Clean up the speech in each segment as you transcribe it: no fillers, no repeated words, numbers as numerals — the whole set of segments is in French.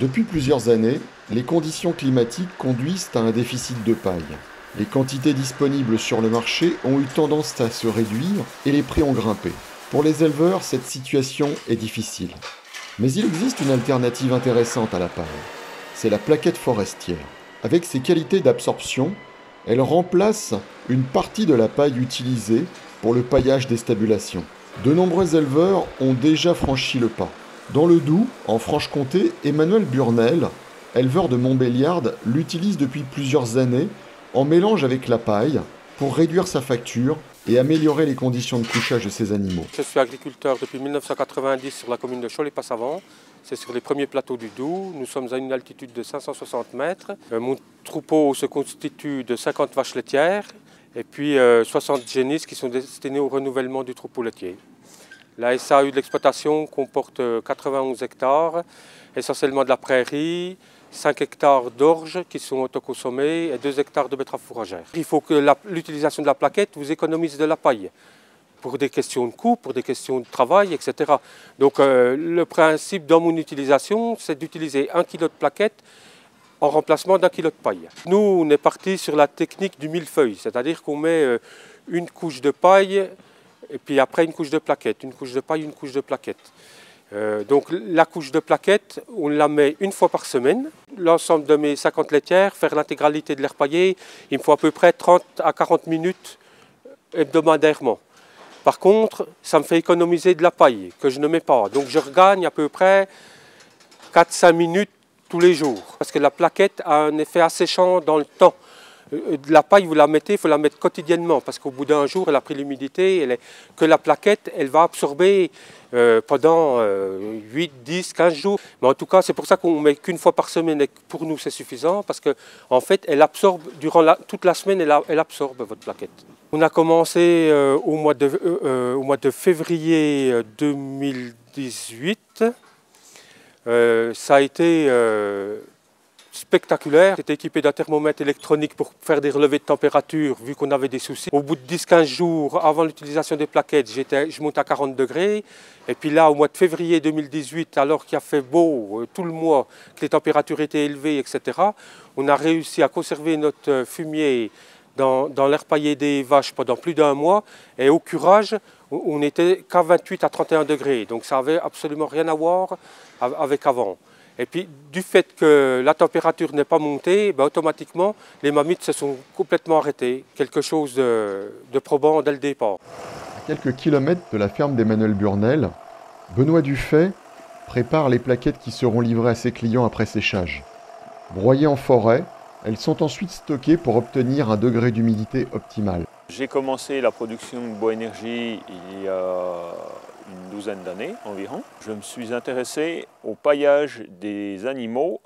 Depuis plusieurs années, les conditions climatiques conduisent à un déficit de paille. Les quantités disponibles sur le marché ont eu tendance à se réduire et les prix ont grimpé. Pour les éleveurs, cette situation est difficile. Mais il existe une alternative intéressante à la paille. C'est la plaquette forestière. Avec ses qualités d'absorption, elle remplace une partie de la paille utilisée pour le paillage des stabulations. De nombreux éleveurs ont déjà franchi le pas. Dans le Doubs, en Franche-Comté, Emmanuel Burnel, éleveur de Montbéliard, l'utilise depuis plusieurs années en mélange avec la paille pour réduire sa facture et améliorer les conditions de couchage de ses animaux. Je suis agriculteur depuis 1990 sur la commune de Cholet-Passavant. C'est sur les premiers plateaux du Doubs. Nous sommes à une altitude de 560 mètres. Mon troupeau se constitue de 50 vaches laitières et puis 60 génisses qui sont destinées au renouvellement du troupeau laitier. La SAU de l'exploitation comporte 91 hectares, essentiellement de la prairie, 5 hectares d'orge qui sont autoconsommés et 2 hectares de betteraves fourragères. Il faut que l'utilisation de la plaquette vous économise de la paille pour des questions de coût, pour des questions de travail, etc. Donc le principe dans mon utilisation, c'est d'utiliser 1 kg de plaquette en remplacement d'1 kg de paille. Nous, on est parti sur la technique du millefeuille, c'est-à-dire qu'on met une couche de paille et puis après une couche de plaquette, une couche de paille, une couche de plaquette. Donc la couche de plaquette, on la met une fois par semaine. L'ensemble de mes 50 laitières, faire l'intégralité de l'air paillé, il me faut à peu près 30 à 40 minutes hebdomadairement. Par contre, ça me fait économiser de la paille que je ne mets pas. Donc je regagne à peu près 4-5 minutes tous les jours. Parce que la plaquette a un effet asséchant dans le temps. De la paille, vous la mettez, il faut la mettre quotidiennement parce qu'au bout d'un jour, elle a pris l'humidité, que la plaquette, elle va absorber pendant 8, 10, 15 jours. Mais en tout cas, c'est pour ça qu'on ne met qu'une fois par semaine et pour nous, c'est suffisant parce qu'en fait, elle absorbe, durant toute la semaine, elle absorbe votre plaquette. On a commencé au mois de février 2018. Ça a été spectaculaire. J'étais équipé d'un thermomètre électronique pour faire des relevés de température vu qu'on avait des soucis. Au bout de 10-15 jours avant l'utilisation des plaquettes, je monte à 40 degrés. Et puis là, au mois de février 2018, alors qu'il a fait beau tout le mois, que les températures étaient élevées, etc., on a réussi à conserver notre fumier dans l'air paillé des vaches pendant plus d'un mois. Et au curage, on n'était qu'à 28 à 31 degrés. Donc ça n'avait absolument rien à voir avec avant. Et puis, du fait que la température n'est pas montée, automatiquement, les mammites se sont complètement arrêtées. Quelque chose de probant dès le départ. À quelques kilomètres de la ferme d'Emmanuel Burnel, Benoît Dufay prépare les plaquettes qui seront livrées à ses clients après séchage. Broyées en forêt, elles sont ensuite stockées pour obtenir un degré d'humidité optimal. J'ai commencé la production de bois énergie il y a une douzaine d'années environ. Je me suis intéressé au paillage des animaux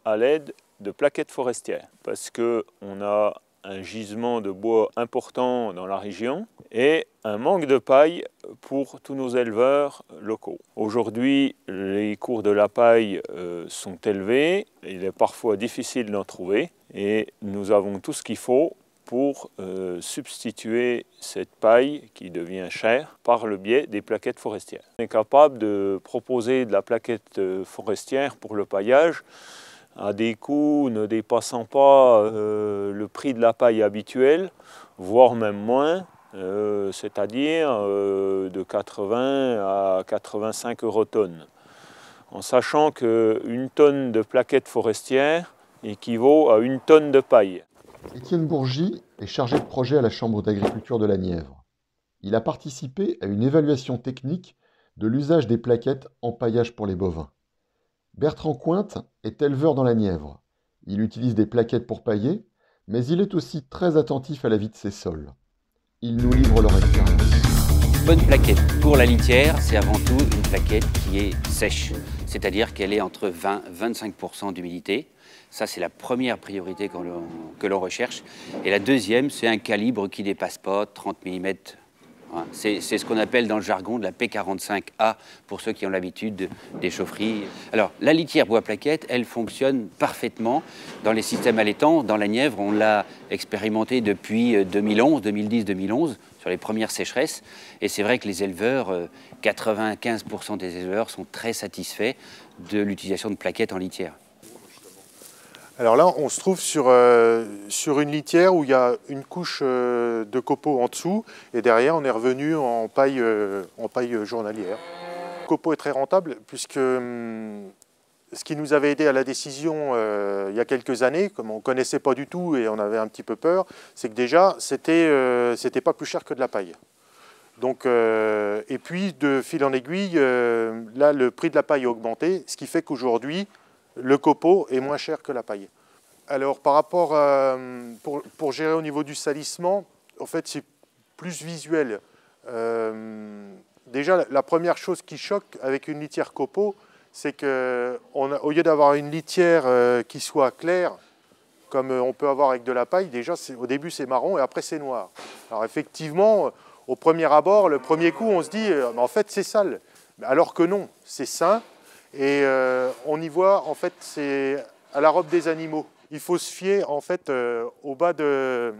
à l'aide de plaquettes forestières parce qu'on a un gisement de bois important dans la région et un manque de paille pour tous nos éleveurs locaux. Aujourd'hui, les cours de la paille sont élevés, il est parfois difficile d'en trouver et nous avons tout ce qu'il faut pour substituer cette paille qui devient chère par le biais des plaquettes forestières. On est capable de proposer de la plaquette forestière pour le paillage à des coûts ne dépassant pas le prix de la paille habituelle, voire même moins, c'est-à-dire de 80 à 85 € en sachant qu'une tonne de plaquettes forestières équivaut à une tonne de paille. Étienne Bourgy est chargé de projet à la Chambre d'agriculture de la Nièvre. Il a participé à une évaluation technique de l'usage des plaquettes en paillage pour les bovins. Bertrand Cointe est éleveur dans la Nièvre. Il utilise des plaquettes pour pailler, mais il est aussi très attentif à la vie de ses sols. Il nous livre leur expérience. Une bonne plaquette pour la litière, c'est avant tout une plaquette qui est sèche, c'est-à-dire qu'elle est entre 20 et 25% d'humidité. Ça, c'est la première priorité que l'on recherche. Et la deuxième, c'est un calibre qui ne dépasse pas 30 mm Hein. C'est ce qu'on appelle dans le jargon de la P45A, pour ceux qui ont l'habitude des chaufferies. Alors, la litière bois plaquette, elle fonctionne parfaitement dans les systèmes allaitants. Dans la Nièvre, on l'a expérimenté depuis 2010-2011, sur les premières sécheresses. Et c'est vrai que les éleveurs, 95% des éleveurs sont très satisfaits de l'utilisation de plaquettes en litière. Alors là, on se trouve sur une litière où il y a une couche de copeaux en dessous et derrière, on est revenu en paille journalière. Le copeau est très rentable puisque ce qui nous avait aidé à la décision il y a quelques années, comme on ne connaissait pas du tout et on avait un petit peu peur, c'est que déjà, c'était pas plus cher que de la paille. Donc, et puis, de fil en aiguille, là, le prix de la paille a augmenté, ce qui fait qu'aujourd'hui, le copeau est moins cher que la paille. Alors, par rapport pour gérer au niveau du salissement, en fait, c'est plus visuel. Déjà, la première chose qui choque avec une litière copeau, c'est qu'au lieu d'avoir une litière qui soit claire, comme on peut avoir avec de la paille, déjà, au début, c'est marron et après, c'est noir. Alors, effectivement, au premier abord, le premier coup, on se dit, en fait, c'est sale. Alors que non, c'est sain. Et on y voit, en fait, c'est à la robe des animaux. Il faut se fier, en fait, au bas de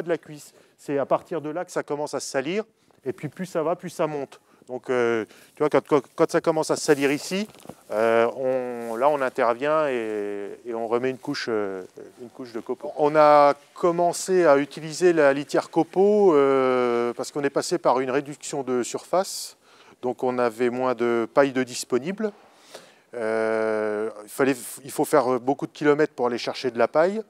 la cuisse. C'est à partir de là que ça commence à se salir. Et puis, plus ça va, plus ça monte. Donc, tu vois, quand ça commence à se salir ici, là, on intervient et on remet une couche de copeaux. On a commencé à utiliser la litière copeau parce qu'on est passé par une réduction de surface. Donc, on avait moins de paille de disponible. Il faut faire beaucoup de kilomètres pour aller chercher de la paille.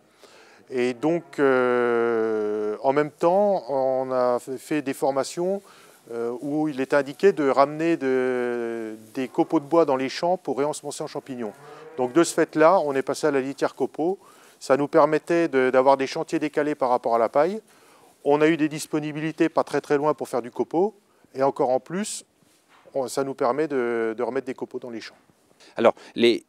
Et donc, en même temps, on a fait des formations où il est indiqué de ramener des copeaux de bois dans les champs pour réensemencer en champignons. Donc de ce fait-là, on est passé à la litière copeaux. Ça nous permettait d'avoir des chantiers décalés par rapport à la paille. On a eu des disponibilités pas très très loin pour faire du copeau. Et encore en plus, ça nous permet de remettre des copeaux dans les champs. Alors, les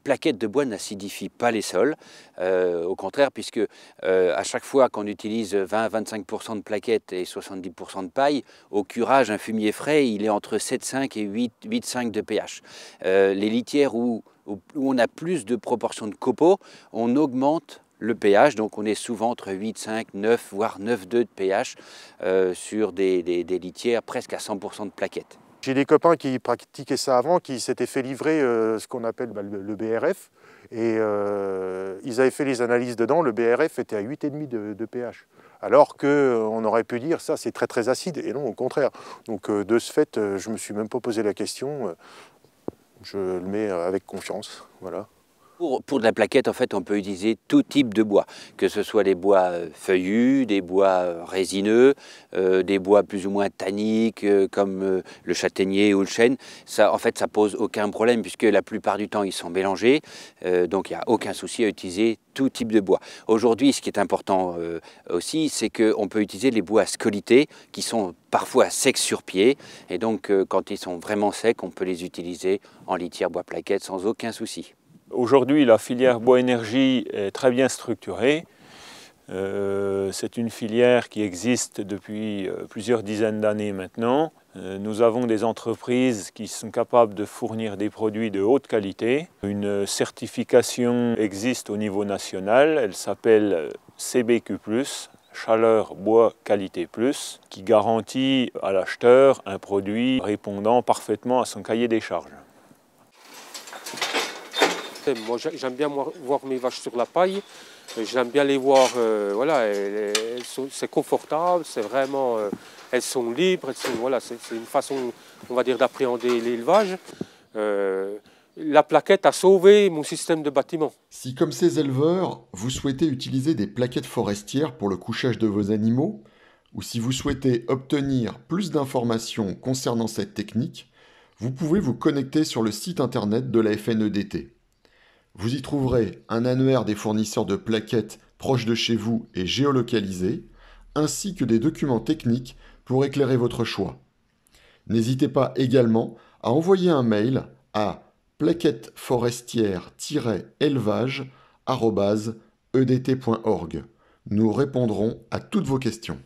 plaquettes de bois n'acidifient pas les sols, au contraire, puisque à chaque fois qu'on utilise 20-25% de plaquettes et 70% de paille, au curage, un fumier frais, il est entre 7,5 et 8,5 de pH. Les litières où on a plus de proportion de copeaux, on augmente le pH, donc on est souvent entre 8,5, 9, voire 9,2 de pH sur des litières presque à 100% de plaquettes. J'ai des copains qui pratiquaient ça avant, qui s'étaient fait livrer ce qu'on appelle le BRF. Et ils avaient fait les analyses dedans, le BRF était à 8,5 de pH. Alors qu'on aurait pu dire ça c'est très très acide, et non au contraire. Donc de ce fait, je ne me suis même pas posé la question, je le mets avec confiance, voilà. Pour de la plaquette, en fait, on peut utiliser tout type de bois, que ce soit des bois feuillus, des bois résineux, des bois plus ou moins tanniques, comme le châtaignier ou le chêne. Ça, en fait, ça pose aucun problème, puisque la plupart du temps, ils sont mélangés. Donc, il n'y a aucun souci à utiliser tout type de bois. Aujourd'hui, ce qui est important aussi, c'est qu'on peut utiliser les bois scolités, qui sont parfois secs sur pied. Et donc, quand ils sont vraiment secs, on peut les utiliser en litière bois plaquette sans aucun souci. Aujourd'hui, la filière bois énergie est très bien structurée. C'est une filière qui existe depuis plusieurs dizaines d'années maintenant. Nous avons des entreprises qui sont capables de fournir des produits de haute qualité. Une certification existe au niveau national, elle s'appelle CBQ+, Chaleur Bois Qualité Plus, qui garantit à l'acheteur un produit répondant parfaitement à son cahier des charges. Moi, j'aime bien voir mes vaches sur la paille. J'aime bien les voir, voilà, c'est confortable, c'est vraiment, elles sont libres, voilà, c'est une façon, on va dire, d'appréhender l'élevage. La plaquette a sauvé mon système de bâtiment. Si, comme ces éleveurs, vous souhaitez utiliser des plaquettes forestières pour le couchage de vos animaux, ou si vous souhaitez obtenir plus d'informations concernant cette technique, vous pouvez vous connecter sur le site internet de la FNEDT. Vous y trouverez un annuaire des fournisseurs de plaquettes proches de chez vous et géolocalisés, ainsi que des documents techniques pour éclairer votre choix. N'hésitez pas également à envoyer un mail à plaquetteforestière-élevage@edt.org. Nous répondrons à toutes vos questions.